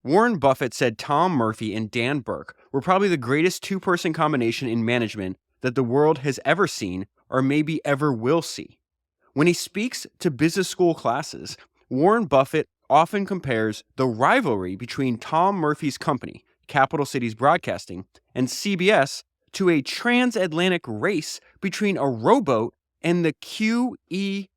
Warren Buffett said Tom Murphy and Dan Burke were probably the greatest two-person combination in management that the world has ever seen or maybe ever will see. When he speaks to business school classes, Warren Buffett often compares the rivalry between Tom Murphy's company, Capital Cities Broadcasting, and CBS to a transatlantic race between a rowboat and the QE2.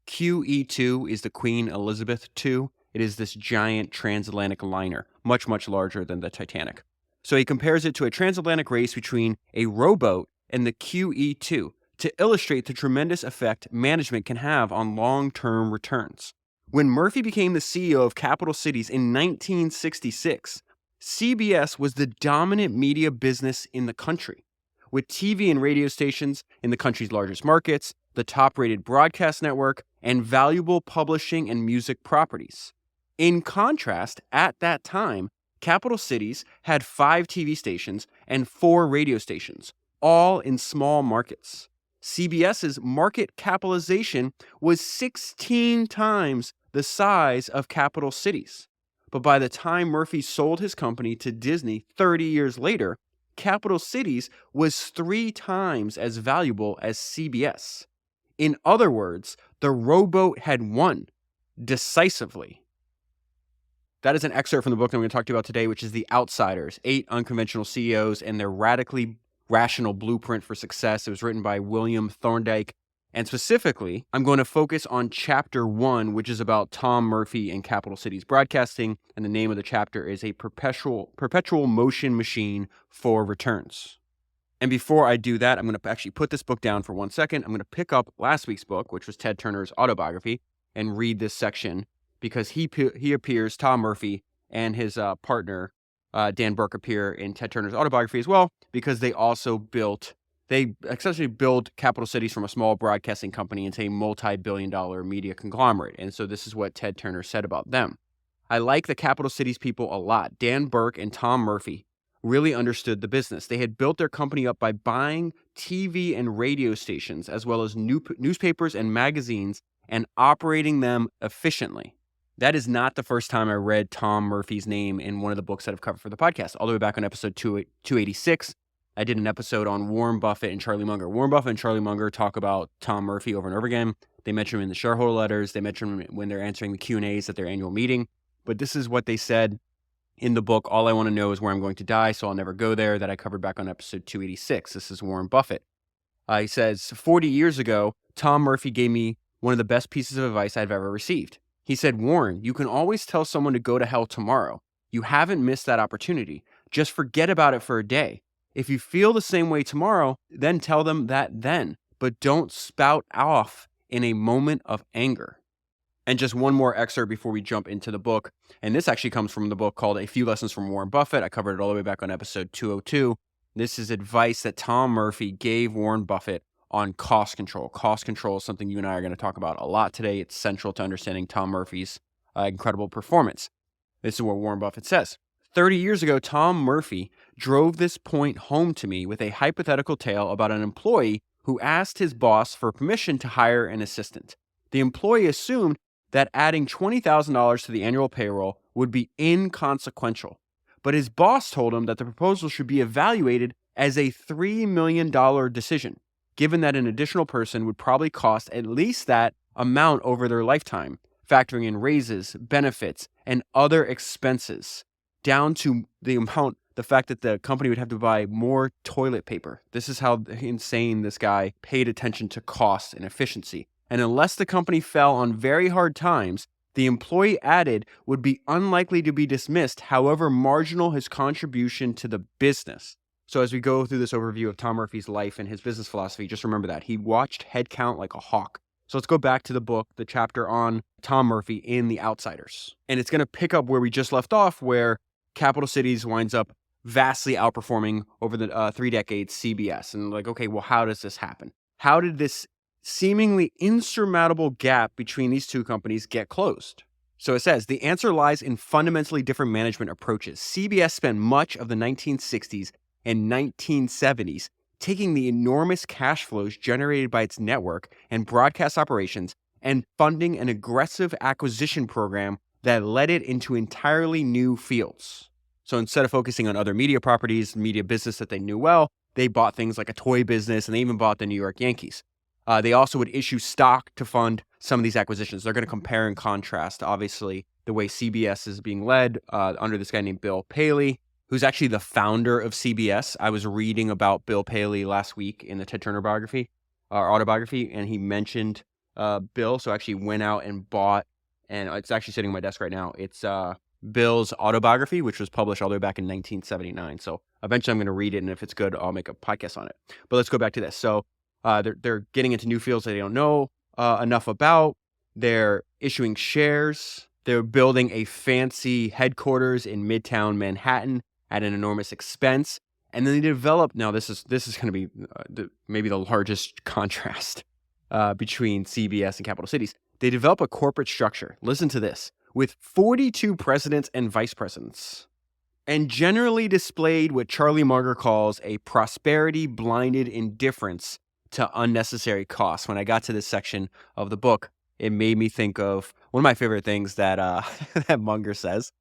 QE2 is the Queen Elizabeth II. It is this giant transatlantic liner, much, much larger than the Titanic. So he compares it to a transatlantic race between a rowboat and the QE2 to illustrate the tremendous effect management can have on long-term returns. When Murphy became the CEO of Capital Cities in 1966, CBS was the dominant media business in the country, with TV and radio stations in the country's largest markets, the top-rated broadcast network, and valuable publishing and music properties. In contrast, at that time, Capital Cities had 5 TV stations and 4 radio stations, all in small markets. CBS's market capitalization was 16 times the size of Capital Cities. But by the time Murphy sold his company to Disney 30 years later, Capital Cities was 3 times as valuable as CBS. In other words, the rowboat had won decisively. That is an excerpt from the book that I'm going to talk to you about today, which is The Outsiders, 8 Unconventional CEOs and Their Radically Rational Blueprint for Success. It was written by William Thorndike. And specifically, I'm going to focus on chapter 1, which is about Tom Murphy and Capital Cities Broadcasting. And the name of the chapter is A Perpetual Motion Machine for Returns. And before I do that, I'm going to actually put this book down for 1 second. I'm going to pick up last week's book, which was Ted Turner's autobiography, and read this section because he appears, Tom Murphy, and his partner, Dan Burke, appear in Ted Turner's autobiography as well, because they essentially build Capital Cities from a small broadcasting company into a multi-billion-dollar media conglomerate. And so this is what Ted Turner said about them. I like the Capital Cities people a lot. Dan Burke and Tom Murphy really understood the business. They had built their company up by buying TV and radio stations, as well as newspapers and magazines, and operating them efficiently. That is not the first time I read Tom Murphy's name in one of the books that I've covered for the podcast. All the way back on episode 286, I did an episode on Warren Buffett and Charlie Munger. Warren Buffett and Charlie Munger talk about Tom Murphy over and over again. They mention him in the shareholder letters. They mention him when they're answering the Q&As at their annual meeting. But this is what they said in the book, All I Want to Know Is Where I'm Going to Die, So I'll Never Go There, that I covered back on episode 286. This is Warren Buffett. He says, 40 years ago, Tom Murphy gave me one of the best pieces of advice I've ever received. He said, Warren, you can always tell someone to go to hell tomorrow. You haven't missed that opportunity. Just forget about it for a day. If you feel the same way tomorrow, then tell them that then. But don't spout off in a moment of anger. And just one more excerpt before we jump into the book. And this actually comes from the book called A Few Lessons from Warren Buffett. I covered it all the way back on episode 202. This is advice that Tom Murphy gave Warren Buffett on cost control. Cost control is something you and I are going to talk about a lot today. It's central to understanding Tom Murphy's incredible performance. This is what Warren Buffett says. 30 years ago, Tom Murphy drove this point home to me with a hypothetical tale about an employee who asked his boss for permission to hire an assistant. The employee assumed that adding $20,000 to the annual payroll would be inconsequential, but his boss told him that the proposal should be evaluated as a $3 million decision, given that an additional person would probably cost at least that amount over their lifetime, factoring in raises, benefits, and other expenses, down to the fact that the company would have to buy more toilet paper. This is how insane this guy paid attention to cost and efficiency. And unless the company fell on very hard times, the employee added would be unlikely to be dismissed, however marginal his contribution to the business. So as we go through this overview of Tom Murphy's life and his business philosophy, just remember that. He watched headcount like a hawk. So let's go back to the book, the chapter on Tom Murphy in The Outsiders. And it's going to pick up where we just left off, where Capital Cities winds up vastly outperforming over the 3 decades CBS. And like, okay, well, how does this happen? How did this seemingly insurmountable gap between these two companies get closed? So it says, the answer lies in fundamentally different management approaches. CBS spent much of the 1960s and 1970s taking the enormous cash flows generated by its network and broadcast operations and funding an aggressive acquisition program that led it into entirely new fields. So instead of focusing on other media properties, media business that they knew well, they bought things like a toy business, and they even bought the New York Yankees. They also would issue stock to fund some of these acquisitions. They're going to compare and contrast, obviously, the way CBS is being led under this guy named Bill Paley, who's actually the founder of CBS. I was reading about Bill Paley last week in the Ted Turner biography, or autobiography, and he mentioned Bill. So I actually went out and bought, and it's actually sitting on my desk right now. It's Bill's autobiography, which was published all the way back in 1979. So eventually I'm going to read it, and if it's good, I'll make a podcast on it. But let's go back to this. So they're getting into new fields that they don't know enough about. They're issuing shares. They're building a fancy headquarters in Midtown Manhattan at an enormous expense. And then they develop, now this is going to be maybe the largest contrast between CBS and capital cities. They develop a corporate structure, listen to this, with 42 presidents and vice presidents, and generally displayed what Charlie Munger calls a prosperity-blinded indifference to unnecessary costs. When I got to this section of the book, it made me think of one of my favorite things that that Munger says.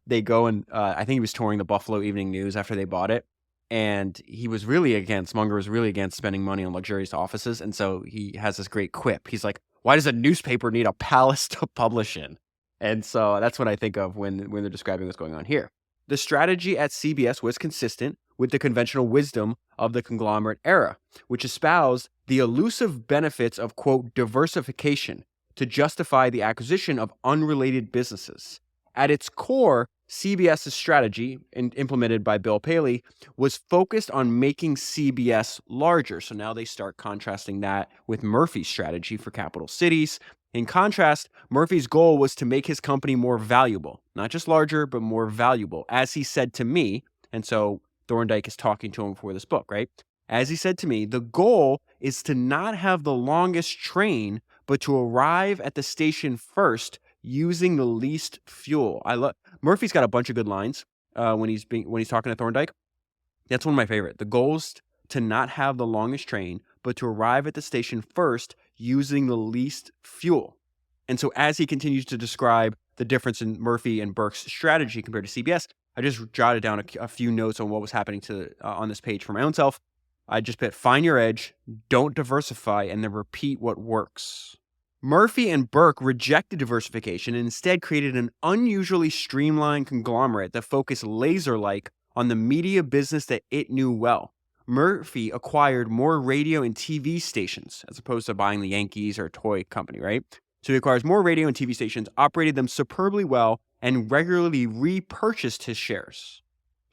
They go and I think he was touring the Buffalo Evening News after they bought it, and Munger was really against spending money on luxurious offices, and so he has this great quip. He's like, "Why does a newspaper need a palace to publish in?" And so that's what I think of when they're describing what's going on here. The strategy at CBS was consistent with the conventional wisdom of the conglomerate era, which espoused the elusive benefits of, quote, diversification to justify the acquisition of unrelated businesses. At its core, CBS's strategy, implemented by Bill Paley, was focused on making CBS larger. So now they start contrasting that with Murphy's strategy for capital cities. In contrast, Murphy's goal was to make his company more valuable, not just larger, but more valuable, as he said to me. And so Thorndike is talking to him for this book, right? As he said to me, the goal is to not have the longest train, but to arrive at the station first using the least fuel. Murphy's got a bunch of good lines when he's talking to Thorndike. That's one of my favorite. The goal is to not have the longest train, but to arrive at the station first using the least fuel. And so as he continues to describe the difference in Murphy and Burke's strategy compared to CBS, I just jotted down a few notes on what was happening on this page for my own self. I just put, find your edge, don't diversify, and then repeat what works. Murphy and Burke rejected diversification and instead created an unusually streamlined conglomerate that focused laser-like on the media business that it knew well. Murphy acquired more radio and TV stations as opposed to buying the Yankees or a toy company, right? So he acquires more radio and TV stations, operated them superbly well, and regularly repurchased his shares.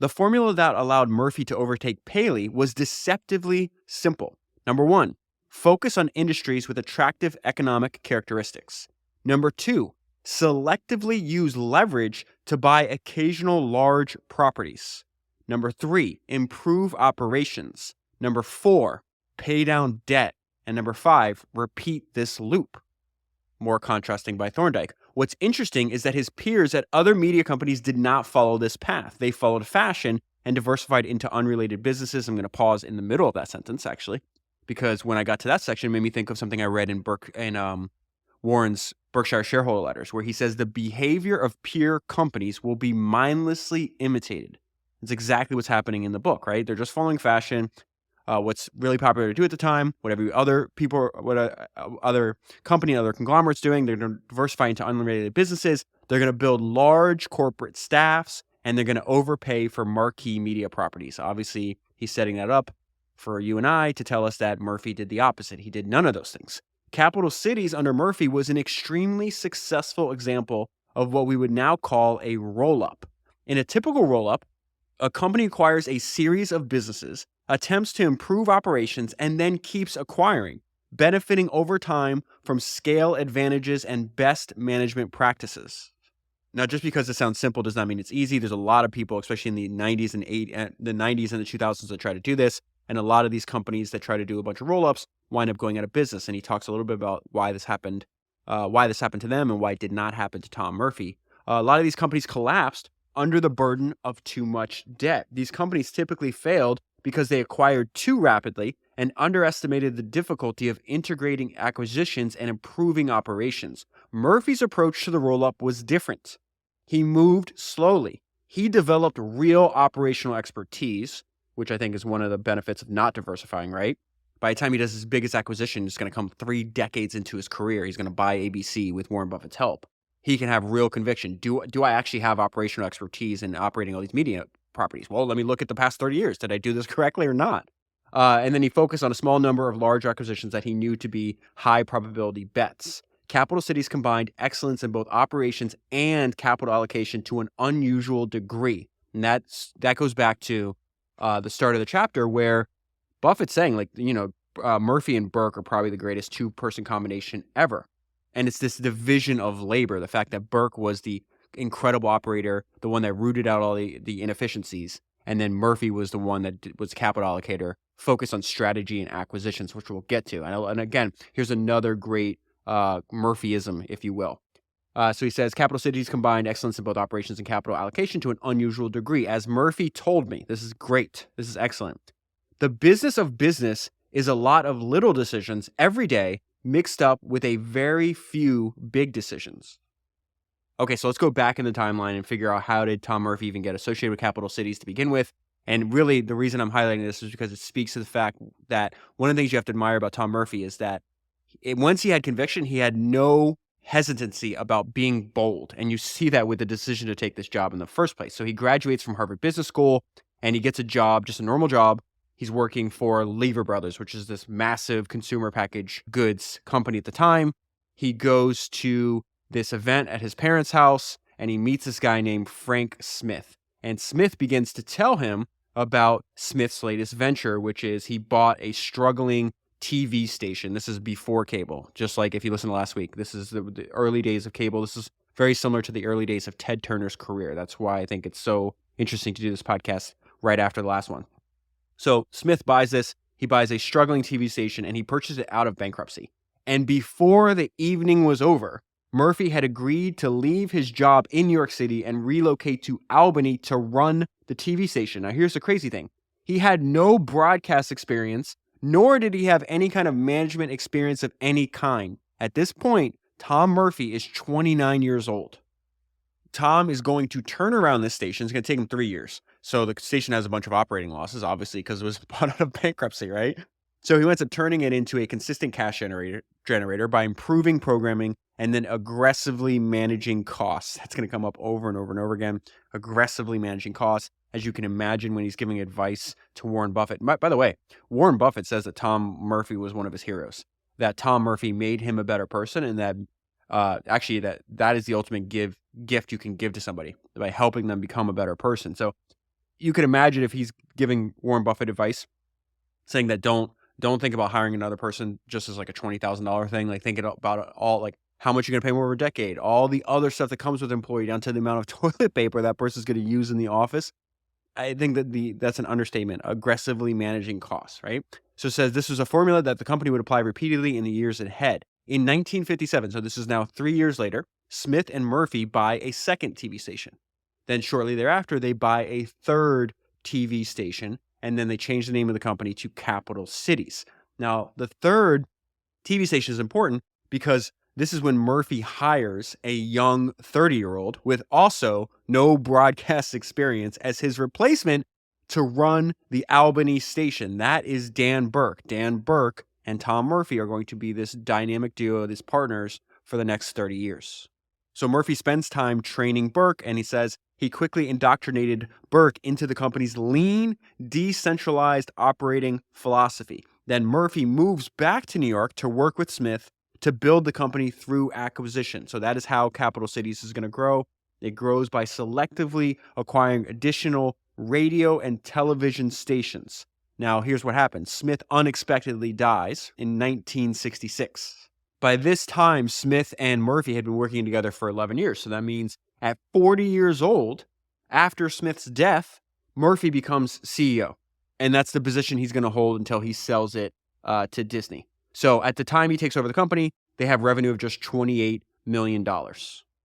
The formula that allowed Murphy to overtake Paley was deceptively simple. Number one, focus on industries with attractive economic characteristics. Number two, selectively use leverage to buy occasional large properties. Number three, improve operations. Number four, pay down debt. And number five, repeat this loop. More contrasting by Thorndike. What's interesting is that his peers at other media companies did not follow this path. They followed fashion and diversified into unrelated businesses. I'm going to pause in the middle of that sentence, actually, because when I got to that section, it made me think of something I read in Warren's Berkshire shareholder letters, where he says the behavior of peer companies will be mindlessly imitated. It's exactly what's happening in the book, right? They're just following fashion. What's really popular to do at the time, whatever other people, other company, other conglomerates doing, they're going to diversify into unrelated businesses. They're going to build large corporate staffs, and they're going to overpay for marquee media properties. Obviously, he's setting that up for you and I to tell us that Murphy did the opposite. He did none of those things. Capital Cities under Murphy was an extremely successful example of what we would now call a roll-up. In a typical roll-up, a company acquires a series of businesses, attempts to improve operations, and then keeps acquiring, benefiting over time from scale advantages and best management practices. Now, just because it sounds simple does not mean it's easy. There's a lot of people, especially in the 90s and the 2000s, that try to do this, and a lot of these companies that try to do a bunch of roll-ups wind up going out of business. And he talks a little bit about why this happened to them, and why it did not happen to Tom Murphy. A lot of these companies collapsed under the burden of too much debt. These companies typically failed because they acquired too rapidly and underestimated the difficulty of integrating acquisitions and improving operations. Murphy's approach to the roll-up was different. He moved slowly. He developed real operational expertise, which I think is one of the benefits of not diversifying, right? By the time he does his biggest acquisition, it's going to come 3 decades into his career. He's going to buy ABC with Warren Buffett's help. He can have real conviction. Do I actually have operational expertise in operating all these media properties? Well, let me look at the past 30 years. Did I do this correctly or not? And then he focused on a small number of large acquisitions that he knew to be high probability bets. Capital Cities combined excellence in both operations and capital allocation to an unusual degree. And that goes back to the start of the chapter where Buffett's saying, Murphy and Burke are probably the greatest 2-person combination ever. And it's this division of labor, the fact that Burke was the incredible operator, the one that rooted out all the inefficiencies, and then Murphy was the one that was capital allocator, focused on strategy and acquisitions, which we'll get to. And again, here's another great Murphyism, if you will. So he says, Capital Cities combined excellence in both operations and capital allocation to an unusual degree. As Murphy told me, this is great, this is excellent. The business of business is a lot of little decisions every day mixed up with a very few big decisions. Okay, so let's go back in the timeline and figure out how did Tom Murphy even get associated with Capital Cities to begin with. And really, the reason I'm highlighting this is because it speaks to the fact that one of the things you have to admire about Tom Murphy is that once he had conviction, he had no hesitancy about being bold. And you see that with the decision to take this job in the first place. So he graduates from Harvard Business School and he gets a job, just a normal job. He's working for Lever Brothers, which is this massive consumer packaged goods company at the time. He goes to this event at his parents' house and he meets this guy named Frank Smith. And Smith begins to tell him about Smith's latest venture, which is he bought a struggling TV station. This is before cable, just like if you listen to last week. This is the early days of cable. This is very similar to the early days of Ted Turner's career. That's why I think it's so interesting to do this podcast right after the last one. So Smith buys this. He buys a struggling TV station and he purchases it out of bankruptcy. And before the evening was over, Murphy had agreed to leave his job in New York City and relocate to Albany to run the TV station. Now, here's the crazy thing. He had no broadcast experience, nor did he have any kind of management experience of any kind. At this point, Tom Murphy is 29 years old. Tom is going to turn around this station. It's going to take him 3 years. So the station has a bunch of operating losses, obviously, because it was bought out of bankruptcy, right? So he ends up turning it into a consistent cash generator by improving programming and then aggressively managing costs. That's going to come up over and over and over again. Aggressively managing costs, as you can imagine when he's giving advice to Warren Buffett. By the way, Warren Buffett says that Tom Murphy was one of his heroes, that Tom Murphy made him a better person, and that actually that is the ultimate gift you can give to somebody, by helping them become a better person. So you can imagine if he's giving Warren Buffett advice, saying that don't think about hiring another person just as like a $20,000 thing. Like thinking about it all, like how much you're going to pay more over a decade, all the other stuff that comes with an employee, down to the amount of toilet paper that person's going to use in the office. I think that that's an understatement. Aggressively managing costs, right? So it says this was a formula that the company would apply repeatedly in the years ahead. In 1957, so this is now 3 years later, Smith and Murphy buy a second TV station. Then shortly thereafter, they buy a third TV station, and then they change the name of the company to Capital Cities. Now, the third TV station is important because this is when Murphy hires a young 30-year-old with also no broadcast experience as his replacement to run the Albany station. That is Dan Burke. Dan Burke and Tom Murphy are going to be this dynamic duo, these partners, for the next 30 years. So Murphy spends time training Burke, and he says he quickly indoctrinated Burke into the company's lean, decentralized operating philosophy. Then Murphy moves back to New York to work with Smith to build the company through acquisition. So that is how Capital Cities is going to grow. It grows by selectively acquiring additional radio and television stations. Now, here's what happens. Smith unexpectedly dies in 1966. By this time, Smith and Murphy had been working together for 11 years. So that means at 40 years old, after Smith's death, Murphy becomes CEO. And that's the position he's going to hold until he sells it to Disney. So at the time he takes over the company, they have revenue of just $28 million.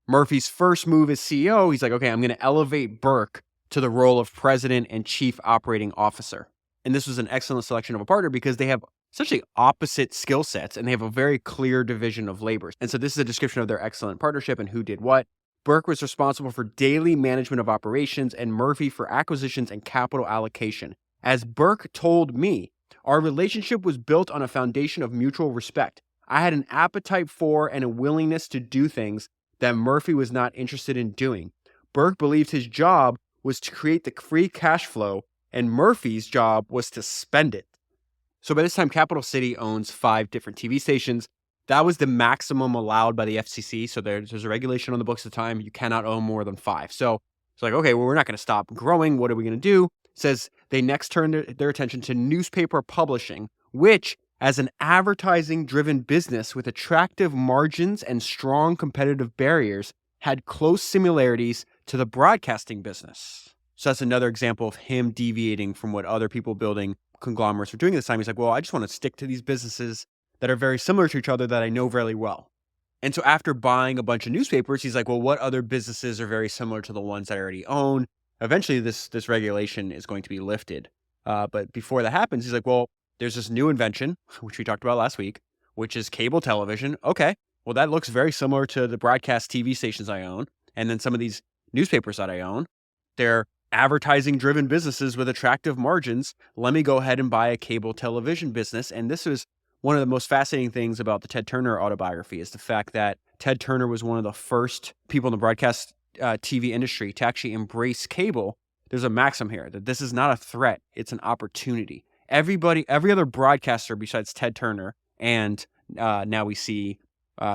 Murphy's first move as CEO, he's like, okay, I'm going to elevate Burke to the role of president and chief operating officer. And this was an excellent selection of a partner because they have essentially opposite skill sets and they have a very clear division of labor. And so this is a description of their excellent partnership and who did what. Burke was responsible for daily management of operations and Murphy for acquisitions and capital allocation. As Burke told me, our relationship was built on a foundation of mutual respect. I had an appetite for and a willingness to do things that Murphy was not interested in doing. Burke believed his job was to create the free cash flow, and Murphy's job was to spend it. So by this time, Capital City owns 5 different TV stations. That was the maximum allowed by the FCC. So there's a regulation on the books at the time. You cannot own more than 5. So it's like, okay, well, we're not going to stop growing. What are we going to do? It says they next turned their attention to newspaper publishing, which, as an advertising-driven business with attractive margins and strong competitive barriers, had close similarities to the broadcasting business. So that's another example of him deviating from what other people building conglomerates were doing at this time. He's like, well, I just want to stick to these businesses that are very similar to each other that I know very well. And so after buying a bunch of newspapers, he's like, well, what other businesses are very similar to the ones that I already own? Eventually, this regulation is going to be lifted. But before that happens, he's like, well, there's this new invention, which we talked about last week, which is cable television. Okay, well, that looks very similar to the broadcast TV stations I own. And then some of these newspapers that I own, they're advertising-driven businesses with attractive margins. Let me go ahead and buy a cable television business. And this was one of the most fascinating things about the Ted Turner autobiography is the fact that Ted Turner was one of the first people in the broadcast TV industry to actually embrace cable. There's a maxim here that this is not a threat. It's an opportunity. Every other broadcaster besides Ted Turner, and now we see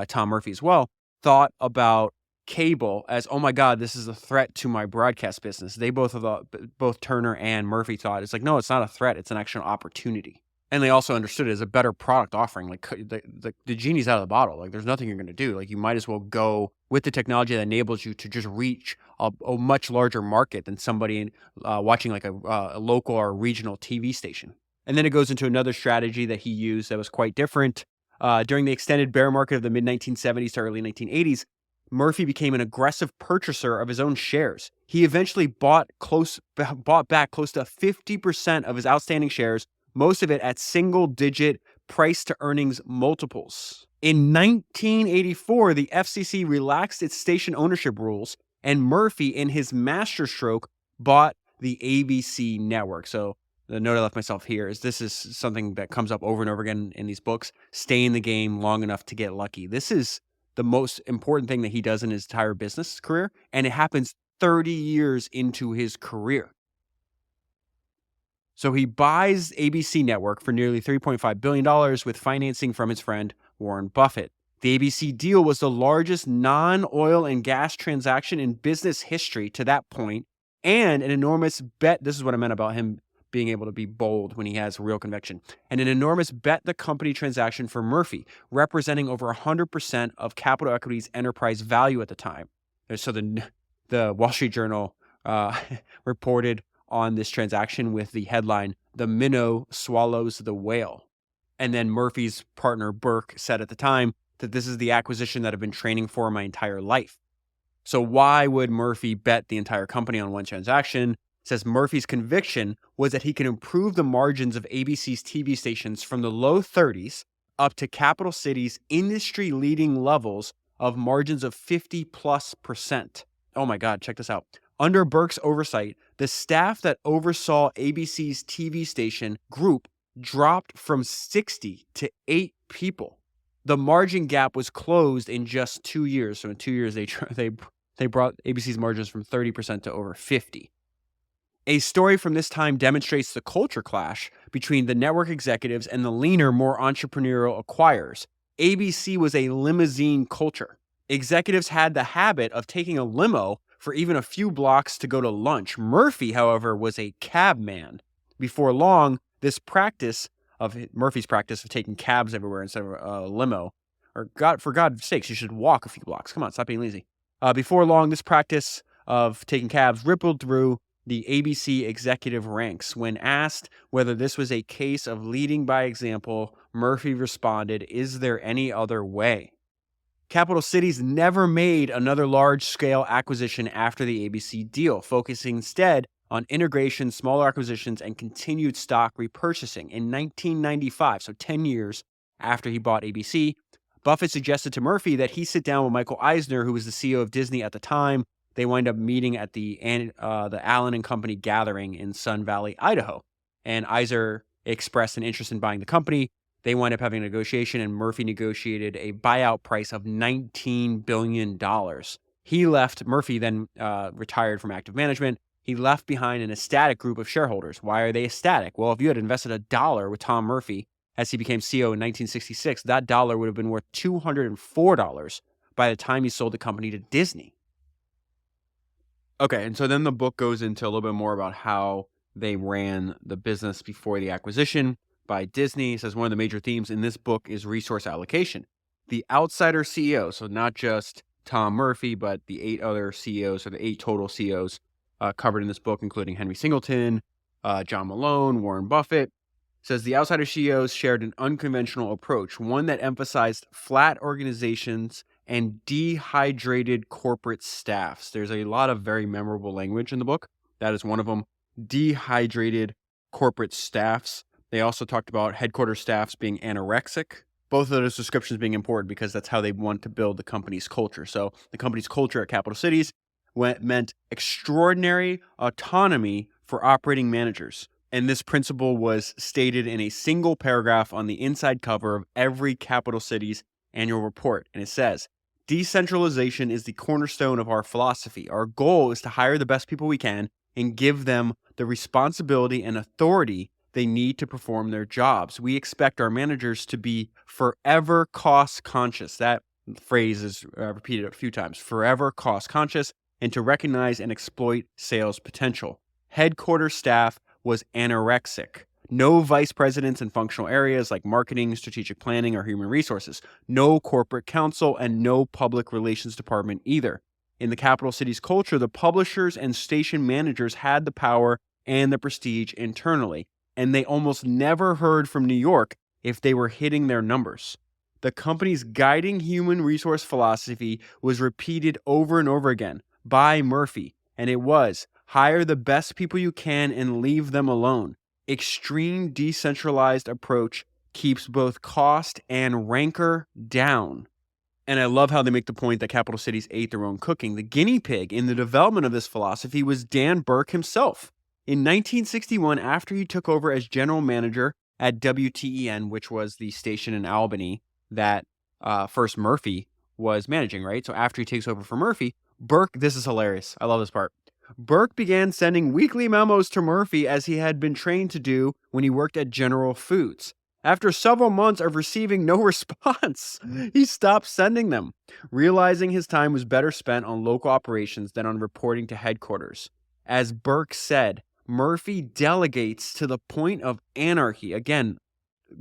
Tom Murphy as well, thought about cable as, oh my God, this is a threat to my broadcast business. They both Turner and Murphy thought, it's like, no, it's not a threat. It's an actual opportunity. And they also understood it as a better product offering. Like the genie's out of the bottle. Like there's nothing you're going to do. Like you might as well go with the technology that enables you to just reach a much larger market than somebody watching like a local or regional TV station. And then it goes into another strategy that he used that was quite different. During the extended bear market of the mid-1970s to early 1980s, Murphy became an aggressive purchaser of his own shares. He eventually bought back close to 50% of his outstanding shares, most of it at single-digit price-to-earnings multiples. In 1984, the FCC relaxed its station ownership rules, and Murphy, in his masterstroke, bought the ABC network. So the note I left myself here is this is something that comes up over and over again in these books. Stay in the game long enough to get lucky. This is the most important thing that he does in his entire business career, and it happens 30 years into his career. So he buys ABC Network for nearly $3.5 billion with financing from his friend Warren Buffett. The ABC deal was the largest non-oil and gas transaction in business history to that point, and an enormous bet. This is what I meant about him being able to be bold when he has real conviction. And an enormous bet the company transaction for Murphy, representing over 100% of Capital Equity's enterprise value at the time. So the Wall Street Journal reported on this transaction with the headline, "The Minnow Swallows the Whale." And then Murphy's partner, Burke, said at the time that this is the acquisition that I've been training for my entire life. So why would Murphy bet the entire company on one transaction? It says Murphy's conviction was that he can improve the margins of ABC's TV stations from the low 30s up to Capital City's industry-leading levels of margins of 50+%. Oh my God, check this out. Under Burke's oversight, the staff that oversaw ABC's TV station group dropped from 60 to 8 people. The margin gap was closed in just 2 years. So in 2 years, they brought ABC's margins from 30% to over 50%. A story from this time demonstrates the culture clash between the network executives and the leaner, more entrepreneurial acquirers. ABC was a limousine culture. Executives had the habit of taking a limo for even a few blocks to go to lunch. Murphy, however, was a cab man. Before long, Murphy's practice of taking cabs everywhere instead of a limo, or for God's sakes, you should walk a few blocks. Come on, stop being lazy. Before long, this practice of taking cabs rippled through the ABC executive ranks. When asked whether this was a case of leading by example, Murphy responded, "Is there any other way?" Capital Cities never made another large-scale acquisition after the ABC deal, focusing instead on integration, smaller acquisitions, and continued stock repurchasing. In 1995, so 10 years after he bought ABC, Buffett suggested to Murphy that he sit down with Michael Eisner, who was the CEO of Disney at the time. They wind up meeting at the Allen and Company gathering in Sun Valley, Idaho. And Eisner expressed an interest in buying the company. They wind up having a negotiation, and Murphy negotiated a buyout price of $19 billion. He left, Murphy then retired from active management. He left behind an ecstatic group of shareholders. Why are they ecstatic? Well, if you had invested $1 with Tom Murphy as he became CEO in 1966, that dollar would have been worth $204 by the time he sold the company to Disney. Okay, and so then the book goes into a little bit more about how they ran the business before the acquisition by Disney. It says one of the major themes in this book is resource allocation. The outsider CEO, so not just Tom Murphy, but the 8 other CEOs, or the 8 total CEOs covered in this book, including Henry Singleton, John Malone, Warren Buffett, says the outsider CEOs shared an unconventional approach, one that emphasized flat organizations and dehydrated corporate staffs. There's a lot of very memorable language in the book. That is one of them. Dehydrated corporate staffs. They also talked about headquarters staffs being anorexic. Both of those descriptions being important because that's how they want to build the company's culture. So the company's culture at capital cities meant extraordinary autonomy for operating managers. And this principle was stated in a single paragraph on the inside cover of every capital city's annual report. And it says, decentralization is the cornerstone of our philosophy. Our goal is to hire the best people we can and give them the responsibility and authority they need to perform their jobs. We expect our managers to be forever cost conscious. That phrase is repeated a few times, forever cost conscious, and to recognize and exploit sales potential. Headquarters staff was anorexic. No vice presidents in functional areas like marketing, strategic planning, or human resources. No corporate counsel, and no public relations department either. In the capital city's culture, the publishers and station managers had the power and the prestige internally, and they almost never heard from New York if they were hitting their numbers. The company's guiding human resource philosophy was repeated over and over again by Murphy, and it was, hire the best people you can and leave them alone. Extreme decentralized approach keeps both cost and rancor down. And I love how they make the point that capital cities ate their own cooking. The guinea pig in the development of this philosophy was Dan Burke himself. In 1961, after he took over as general manager at WTEN, which was the station in Albany that first Murphy was managing, right? So after he takes over for Murphy, Burke, this is hilarious. I love this part. Burke began sending weekly memos to Murphy as he had been trained to do when he worked at General Foods. After several months of receiving no response, he stopped sending them, realizing his time was better spent on local operations than on reporting to headquarters. As Burke said, Murphy delegates to the point of anarchy. Again,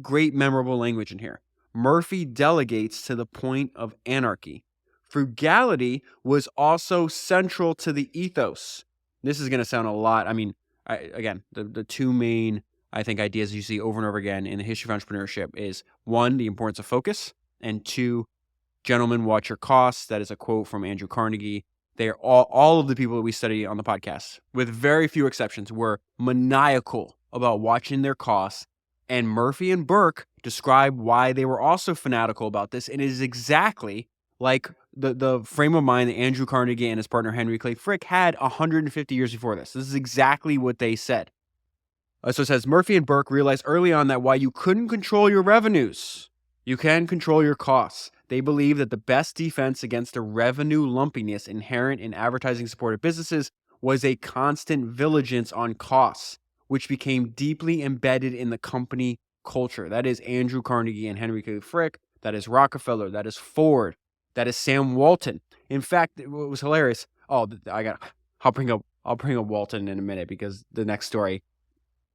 great memorable language in here. Murphy delegates to the point of anarchy. Frugality was also central to the ethos. This is going to sound a lot. I mean, the two main, I think, ideas you see over and over again in the history of entrepreneurship is 1, the importance of focus, and 2, gentlemen, watch your costs. That is a quote from Andrew Carnegie. They are all of the people that we study on the podcast, with very few exceptions, were maniacal about watching their costs. And Murphy and Burke describe why they were also fanatical about this. And it is exactly like the frame of mind that Andrew Carnegie and his partner Henry Clay Frick had 150 years before this. This is exactly what they said. So it says, Murphy and Burke realized early on that while you couldn't control your revenues, you can control your costs. They believe that the best defense against the revenue lumpiness inherent in advertising-supported businesses was a constant vigilance on costs, which became deeply embedded in the company culture. That is Andrew Carnegie and Henry Clay Frick. That is Rockefeller. That is Ford. That is Sam Walton. In fact, it was hilarious. I'll bring up Walton in a minute because the next story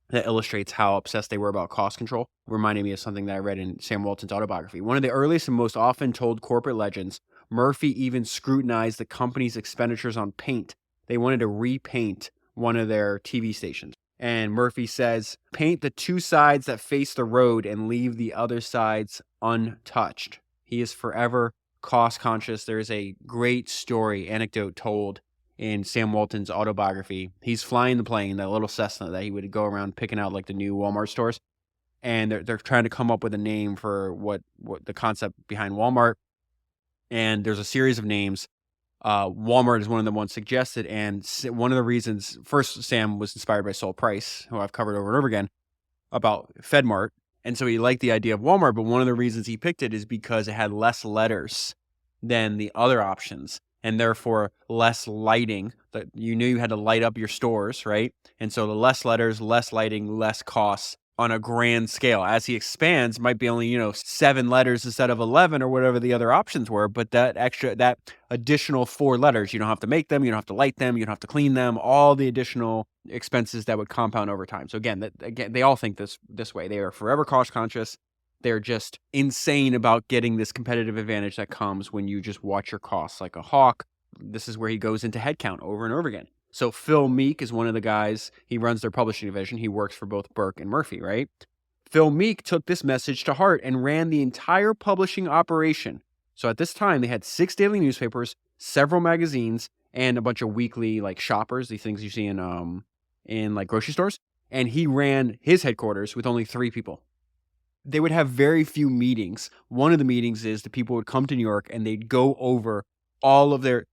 that illustrates how obsessed they were about cost control reminded me of something that I read in Sam Walton's autobiography. One of the earliest and most often told corporate legends, Murphy even scrutinized the company's expenditures on paint. They wanted to repaint one of their TV stations. And Murphy says, paint the 2 sides that face the road and leave the other sides untouched. He is forever cost conscious. There is a great story, anecdote told in Sam Walton's autobiography. He's flying the plane, that little Cessna that he would go around picking out like the new Walmart stores, and they're trying to come up with a name for what the concept behind Walmart. And there's a series of names. Walmart is one of the ones suggested, and one of the reasons, first, Sam was inspired by Sol Price, who I've covered over and over again, about FedMart. And so he liked the idea of Walmart, but one of the reasons he picked it is because it had less letters than the other options, and therefore less lighting. That you knew you had to light up your stores, right? And so the less letters, less lighting, less costs on a grand scale. As he expands, might be only 7 letters instead of 11 or whatever the other options were, but that additional 4 letters, you don't have to make them, you don't have to light them, you don't have to clean them, all the additional expenses that would compound over time. So again, they all think this way. They are forever cost conscious. They're just insane about getting this competitive advantage that comes when you just watch your costs like a hawk. This is where he goes into headcount over and over again. So Phil Meek is one of the guys. He runs their publishing division. He works for both Burke and Murphy, right? Phil Meek took this message to heart and ran the entire publishing operation. So at this time, they had 6 daily newspapers, several magazines, and a bunch of weekly like shoppers, these things you see in like grocery stores. And he ran his headquarters with only 3 people. They would have very few meetings. One of the meetings is the people would come to New York and they'd go over all of they're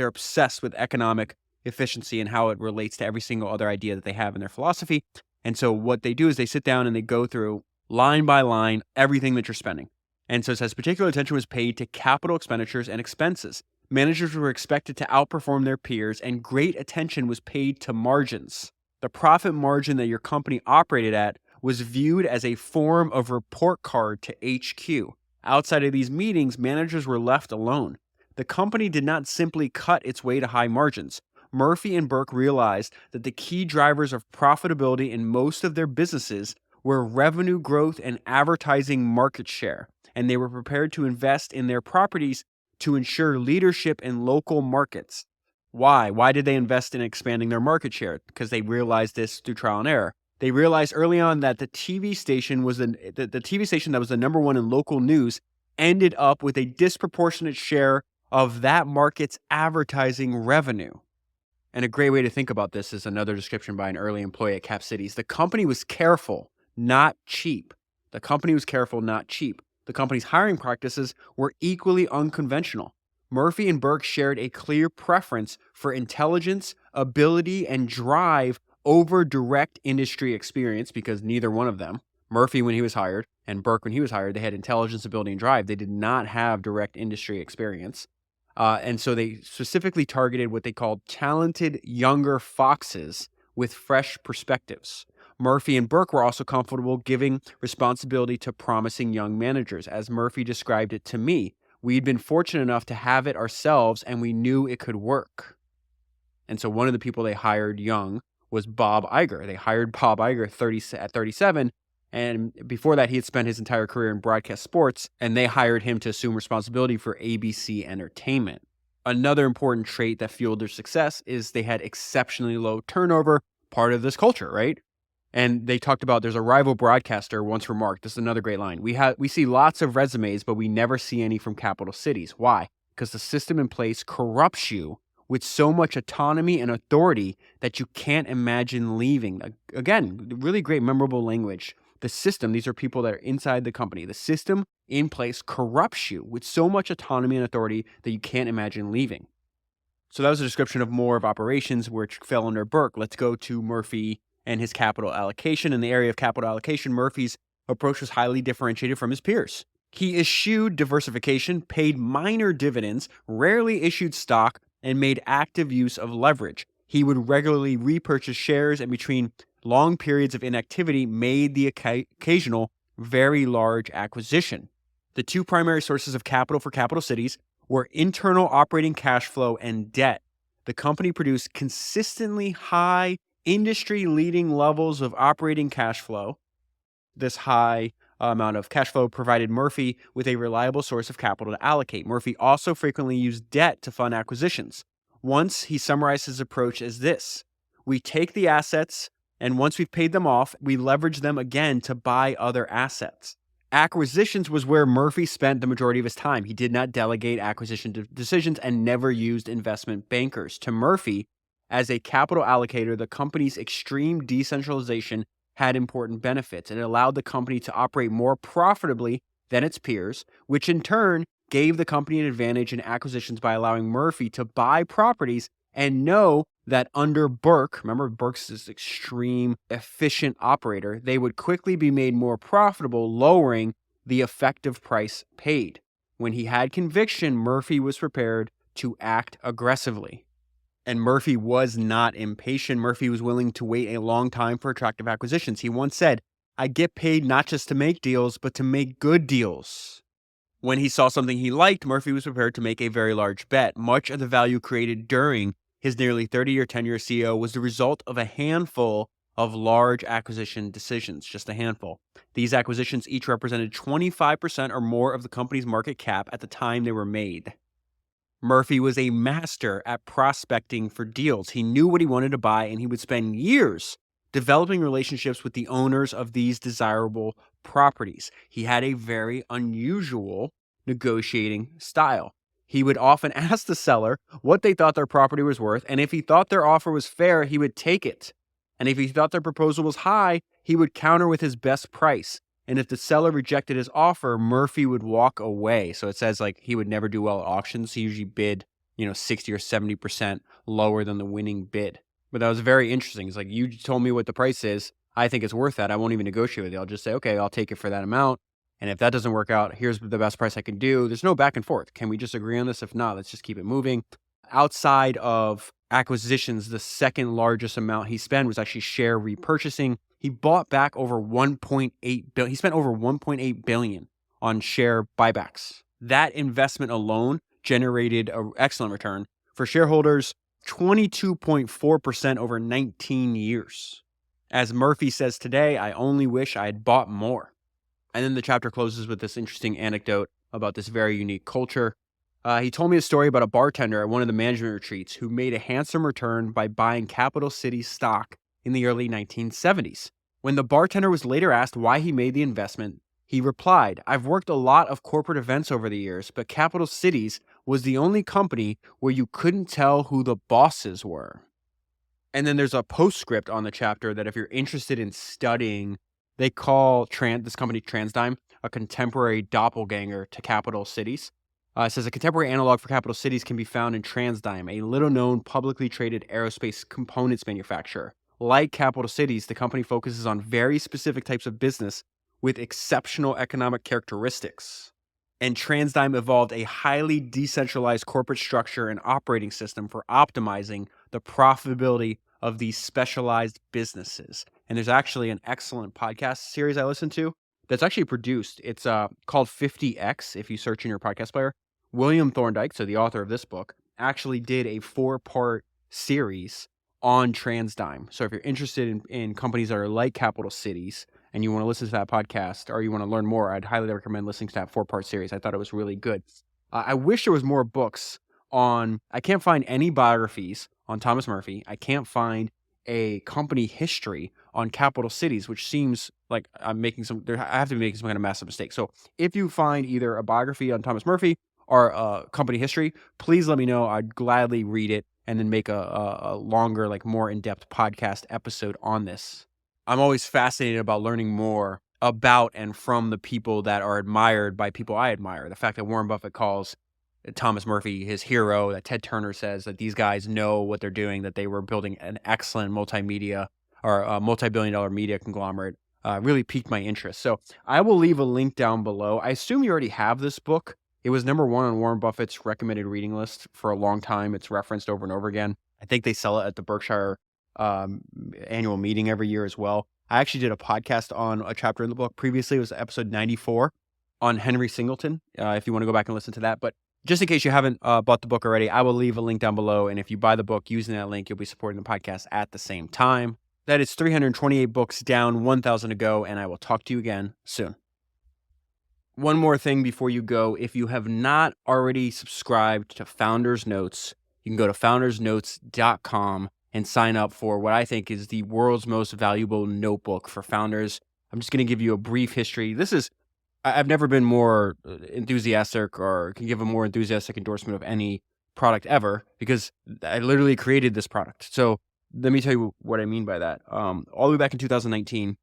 obsessed with economic efficiency and how it relates to every single other idea that they have in their philosophy. And so what they do is they sit down and they go through line by line everything that you're spending. And so it says particular attention was paid to capital expenditures and expenses. Managers were expected to outperform their peers, and great attention was paid to margins. The profit margin that your company operated at was viewed as a form of report card to HQ. Outside of these meetings, managers were left alone. The company did not simply cut its way to high margins. Murphy and Burke realized that the key drivers of profitability in most of their businesses were revenue growth and advertising market share, and they were prepared to invest in their properties to ensure leadership in local markets. Why? Why did they invest in expanding their market share? Because they realized this through trial and error. They realized early on that the TV station was the TV station that was the number one in local news ended up with a disproportionate share of that market's advertising revenue. And a great way to think about this is another description by an early employee at Cap Cities. The company was careful, not cheap. The company was careful, not cheap. The company's hiring practices were equally unconventional. Murphy and Burke shared a clear preference for intelligence, ability, and drive over direct industry experience because neither one of them, Murphy when he was hired and Burke when he was hired, they had intelligence, ability, and drive. They did not have direct industry experience. And so they specifically targeted what they called talented younger foxes with fresh perspectives. Murphy and Burke were also comfortable giving responsibility to promising young managers. As Murphy described it to me, we'd been fortunate enough to have it ourselves and we knew it could work. And so one of the people they hired young was Bob Iger. They hired Bob Iger at 37. And before that, he had spent his entire career in broadcast sports, and they hired him to assume responsibility for ABC Entertainment. Another important trait that fueled their success is they had exceptionally low turnover, part of this culture, right? And they talked about there's a rival broadcaster once remarked, this is another great line, we see lots of resumes, but we never see any from capital cities. Why? Because the system in place corrupts you with so much autonomy and authority that you can't imagine leaving. Again, really great, memorable language. The system, these are people that are inside the company. The system in place corrupts you with so much autonomy and authority that you can't imagine leaving. So that was a description of more of operations, which fell under Burke. Let's go to Murphy and his capital allocation. In the area of capital allocation, Murphy's approach was highly differentiated from his peers. He eschewed diversification, paid minor dividends, rarely issued stock, and made active use of leverage. He would regularly repurchase shares and between long periods of inactivity made the occasional very large acquisition. The 2 primary sources of capital for capital cities were internal operating cash flow and debt. The company produced consistently high, industry-leading levels of operating cash flow. This high amount of cash flow provided Murphy with a reliable source of capital to allocate. Murphy also frequently used debt to fund acquisitions. Once he summarized his approach as this: we take the assets, and once we've paid them off, we leverage them again to buy other assets. Acquisitions was where Murphy spent the majority of his time. He did not delegate acquisition decisions and never used investment bankers. To Murphy, as a capital allocator, the company's extreme decentralization had important benefits. It allowed the company to operate more profitably than its peers, which in turn gave the company an advantage in acquisitions by allowing Murphy to buy properties and know that under Burke, remember Burke's this extreme efficient operator, they would quickly be made more profitable, lowering the effective price paid. When he had conviction, Murphy was prepared to act aggressively. And Murphy was not impatient. Murphy was willing to wait a long time for attractive acquisitions. He once said, "I get paid not just to make deals, but to make good deals." When he saw something he liked, Murphy was prepared to make a very large bet. Much of the value created during his nearly 30-year tenure as CEO was the result of a handful of large acquisition decisions, just a handful. These acquisitions each represented 25% or more of the company's market cap at the time they were made. Murphy was a master at prospecting for deals. He knew what he wanted to buy, and he would spend years developing relationships with the owners of these desirable properties. He had a very unusual negotiating style. He would often ask the seller what they thought their property was worth, and if he thought their offer was fair, he would take it. And if he thought their proposal was high, he would counter with his best price. And if the seller rejected his offer, Murphy would walk away. So it says like he would never do well at auctions. He usually bid, 60 or 70% lower than the winning bid. But that was very interesting. It's like, you told me what the price is. I think it's worth that. I won't even negotiate with you. I'll just say, okay, I'll take it for that amount. And if that doesn't work out, here's the best price I can do. There's no back and forth. Can we just agree on this? If not, let's just keep it moving. Outside of acquisitions, the second largest amount he spent was actually share repurchasing. He bought back over 1.8 billion. He spent over 1.8 billion on share buybacks. That investment alone generated an excellent return for shareholders, 22.4% over 19 years. As Murphy says today, I only wish I had bought more. And then the chapter closes with this interesting anecdote about this very unique culture. He told me a story about a bartender at one of the management retreats who made a handsome return by buying Capital City stock in the early 1970s. When the bartender was later asked why he made the investment, he replied, "I've worked a lot of corporate events over the years, but Capital Cities was the only company where you couldn't tell who the bosses were." And then there's a postscript on the chapter that if you're interested in studying, they call this company TransDigm a contemporary doppelganger to Capital Cities. It says a contemporary analog for Capital Cities can be found in TransDigm, a little-known publicly traded aerospace components manufacturer. Like Capital Cities, the company focuses on very specific types of business with exceptional economic characteristics. And TransDigm evolved a highly decentralized corporate structure and operating system for optimizing the profitability of these specialized businesses. And there's actually an excellent podcast series I listen to that's actually produced. It's called 50X, if you search in your podcast player. William Thorndike, so the author of this book, actually did a 4-part series on TransDigm. So if you're interested in companies that are like Capital Cities and you want to listen to that podcast or you want to learn more, I'd highly recommend listening to that 4-part series. I thought it was really good. I wish there was more books on, I can't find any biographies on Thomas Murphy. I can't find a company history on Capital Cities, which seems like I have to be making some kind of massive mistake. So if you find either a biography on Thomas Murphy or a company history, please let me know. I'd gladly read it and then make a longer, like more in-depth podcast episode on this. I'm always fascinated about learning more about and from the people that are admired by people I admire. The fact that Warren Buffett calls Thomas Murphy his hero, that Ted Turner says that these guys know what they're doing, that they were building an excellent multimedia or a multi-billion-dollar media conglomerate, really piqued my interest. So I will leave a link down below. I assume you already have this book. It was number 1 on Warren Buffett's recommended reading list for a long time. It's referenced over and over again. I think they sell it at the Berkshire annual meeting every year as well. I actually did a podcast on a chapter in the book previously. It was episode 94 on Henry Singleton, if you want to go back and listen to that. But just in case you haven't bought the book already, I will leave a link down below. And if you buy the book using that link, you'll be supporting the podcast at the same time. That is 328 books down, 1,000 to go, and I will talk to you again soon. One more thing before you go. If you have not already subscribed to Founders Notes, you can go to foundersnotes.com and sign up for what I think is the world's most valuable notebook for founders. I'm just going to give you a brief history. This is I've never been more enthusiastic or can give a more enthusiastic endorsement of any product ever because I literally created this product. So let me tell you what I mean by that. All the way back in 2019,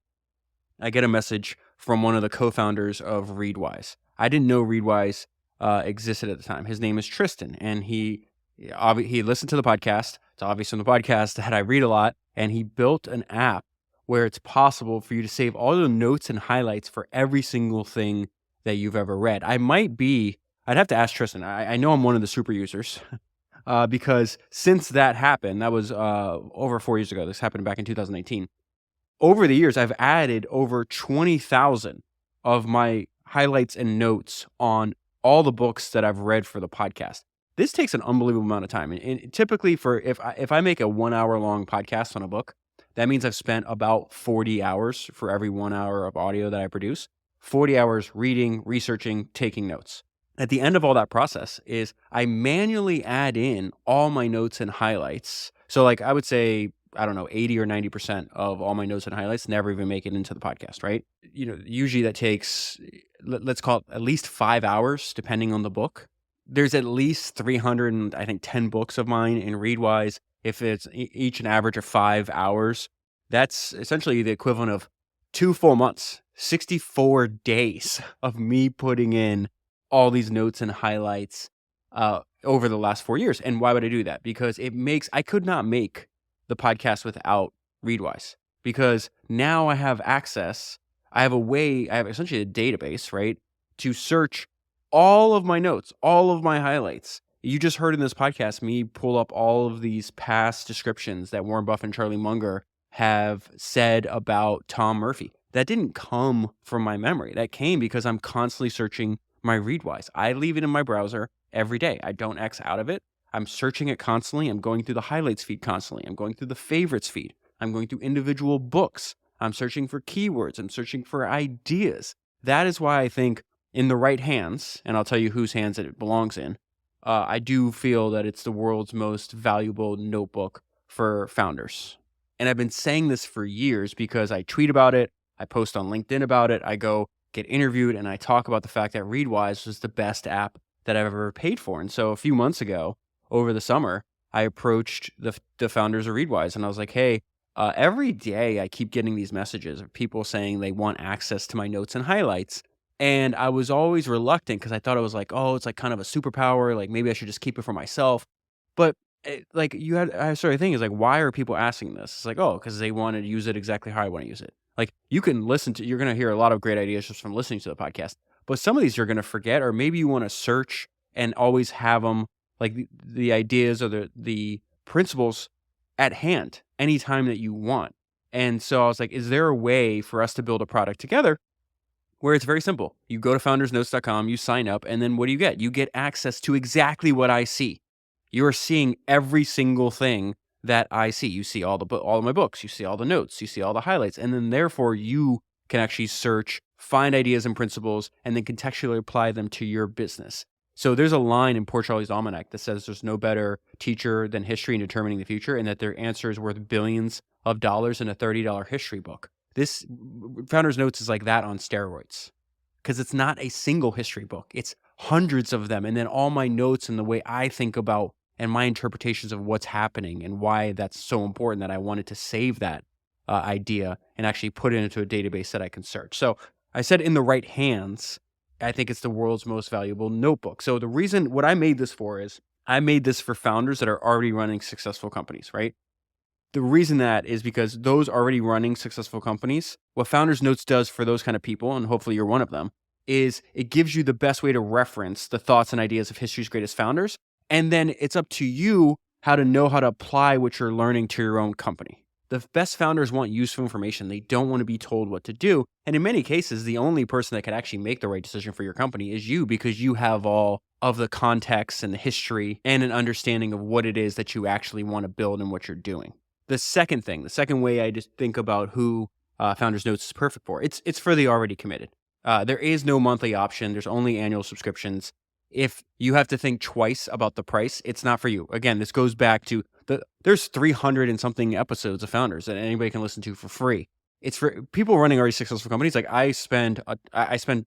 I get a message from one of the co-founders of Readwise. I didn't know Readwise existed at the time. His name is Tristan, and he listened to the podcast. It's obvious from the podcast that I read a lot, and he built an app where it's possible for you to save all the notes and highlights for every single thing that you've ever read. I'd have to ask Tristan. I know I'm one of the super users because since that happened, that was over 4 years ago. This happened back in 2018. Over the years, I've added over 20,000 of my highlights and notes on all the books that I've read for the podcast. This takes an unbelievable amount of time. And typically if I make a 1 hour long podcast on a book, that means I've spent about 40 hours for every 1 hour of audio that I produce, 40 hours reading, researching, taking notes. At the end of all that process is I manually add in all my notes and highlights. So like I would say, I don't know, 80 or 90% of all my notes and highlights never even make it into the podcast, right? Usually that takes, let's call it at least 5 hours, depending on the book. There's at least 300 and I think 10 books of mine in Readwise. If it's each an average of 5 hours, that's essentially the equivalent of 2 full months, 64 days of me putting in all these notes and highlights over the last 4 years. And why would I do that? Because I could not make the podcast without Readwise, because now I have access. I have essentially a database, right, to search all of my notes, all of my highlights. You just heard in this podcast me pull up all of these past descriptions that Warren Buffett and Charlie Munger have said about Tom Murphy. That didn't come from my memory. That came because I'm constantly searching my Readwise. I leave it in my browser every day. I don't X out of it. I'm searching it constantly. I'm going through the highlights feed constantly. I'm going through the favorites feed. I'm going through individual books. I'm searching for keywords. I'm searching for ideas. That is why I think in the right hands, and I'll tell you whose hands it belongs in, I do feel that it's the world's most valuable notebook for founders. And I've been saying this for years because I tweet about it. I post on LinkedIn about it. I go get interviewed and I talk about the fact that Readwise was the best app that I've ever paid for. And so a few months ago, over the summer, I approached the founders of Readwise and I was like, hey, every day I keep getting these messages of people saying they want access to my notes and highlights. And I was always reluctant because I thought it was like, oh, it's like kind of a superpower. Like maybe I should just keep it for myself. But I started thinking, is like, why are people asking this? It's like, oh, because they want to use it exactly how I want to use it. Like you're going to hear a lot of great ideas just from listening to the podcast. But some of these you're going to forget, or maybe you want to search and always have them, like the ideas or the principles at hand anytime that you want. And so I was like, is there a way for us to build a product together where it's very simple? You go to foundersnotes.com, you sign up, and then what do you get? You get access to exactly what I see. You are seeing every single thing that I see. You see all of my books, you see all the notes, you see all the highlights, and then therefore you can actually search, find ideas and principles, and then contextually apply them to your business. So there's a line in Poor Charlie's Almanac that says there's no better teacher than history in determining the future, and that their answer is worth billions of dollars in a $30 history book. This Founder's Notes is like that on steroids because it's not a single history book. It's hundreds of them. And then all my notes and the way I think about and my interpretations of what's happening and why that's so important that I wanted to save that idea and actually put it into a database that I can search. So I said in the right hands, I think it's the world's most valuable notebook. So the reason what I made this for is I made this for founders that are already running successful companies, right? The reason that is because those already running successful companies, what Founders Notes does for those kind of people, and hopefully you're one of them, is it gives you the best way to reference the thoughts and ideas of history's greatest founders. And then it's up to you how to know how to apply what you're learning to your own company. The best founders want useful information. They don't want to be told what to do. And in many cases, the only person that can actually make the right decision for your company is you, because you have all of the context and the history and an understanding of what it is that you actually want to build and what you're doing. The second way I just think about who Founders Notes is perfect for, it's for the already committed. There is no monthly option. There's only annual subscriptions. If you have to think twice about the price, it's not for you. Again, this goes back to there's 300 and something episodes of Founders that anybody can listen to for free. It's for people running already successful companies. Like I spend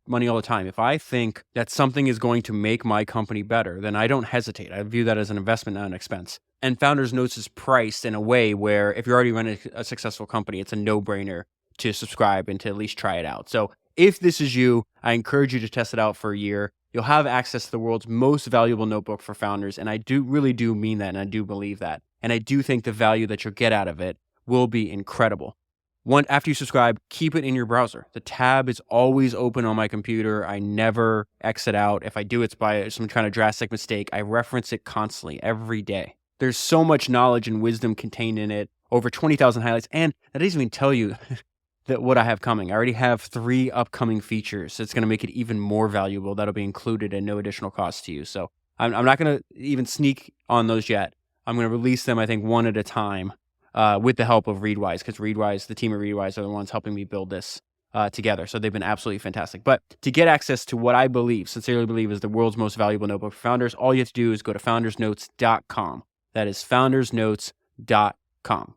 money all the time. If I think that something is going to make my company better, then I don't hesitate. I view that as an investment, not an expense. And Founders Notes is priced in a way where if you're already running a successful company, it's a no-brainer to subscribe and to at least try it out. So if this is you, I encourage you to test it out for a year. You'll have access to the world's most valuable notebook for founders. And I really do mean that. And I do believe that. And I do think the value that you'll get out of it will be incredible. After you subscribe, keep it in your browser. The tab is always open on my computer. I never exit out. If I do, it's by some kind of drastic mistake. I reference it constantly, every day. There's so much knowledge and wisdom contained in it, over 20,000 highlights. And that doesn't even tell you that what I have coming. I already have 3 upcoming features. It's going to make it even more valuable. That'll be included at no additional cost to you. So I'm not going to even sneak on those yet. I'm going to release them, I think, one at a time. With the help of Readwise, because Readwise, the team at Readwise are the ones helping me build this together. So they've been absolutely fantastic. But to get access to what I sincerely believe is the world's most valuable notebook for founders, all you have to do is go to foundersnotes.com. That is foundersnotes.com.